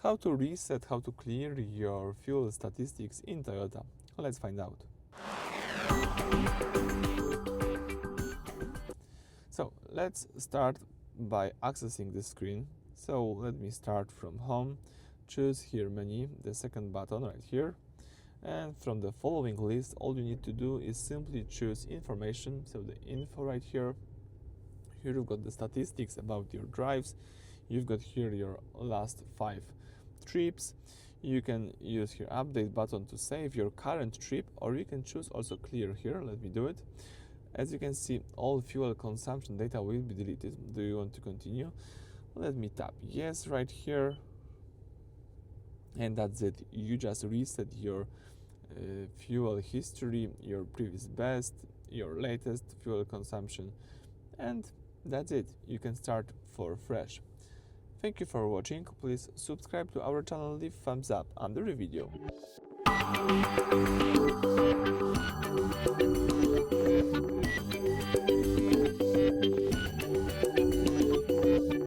How to reset, how to clear your fuel statistics in Toyota. Let's find out. So let's start by accessing the screen. So let me start from home, choose here menu, the second button right here, and from the following list all you need to do is simply choose information, so the info right here. Here you've got the statistics about your drives, you've got here your last 5 trips. You can use here update button to save your current trip, or you can choose also clear here. Let me do it. As you can see, all fuel consumption data will be deleted. Do you want to continue? Let me tap yes right here, and that's it. You just reset your fuel history, your previous best, your latest fuel consumption, and that's it. You can start for fresh. Thank you for watching. Please subscribe to our channel, leave thumbs up under the video.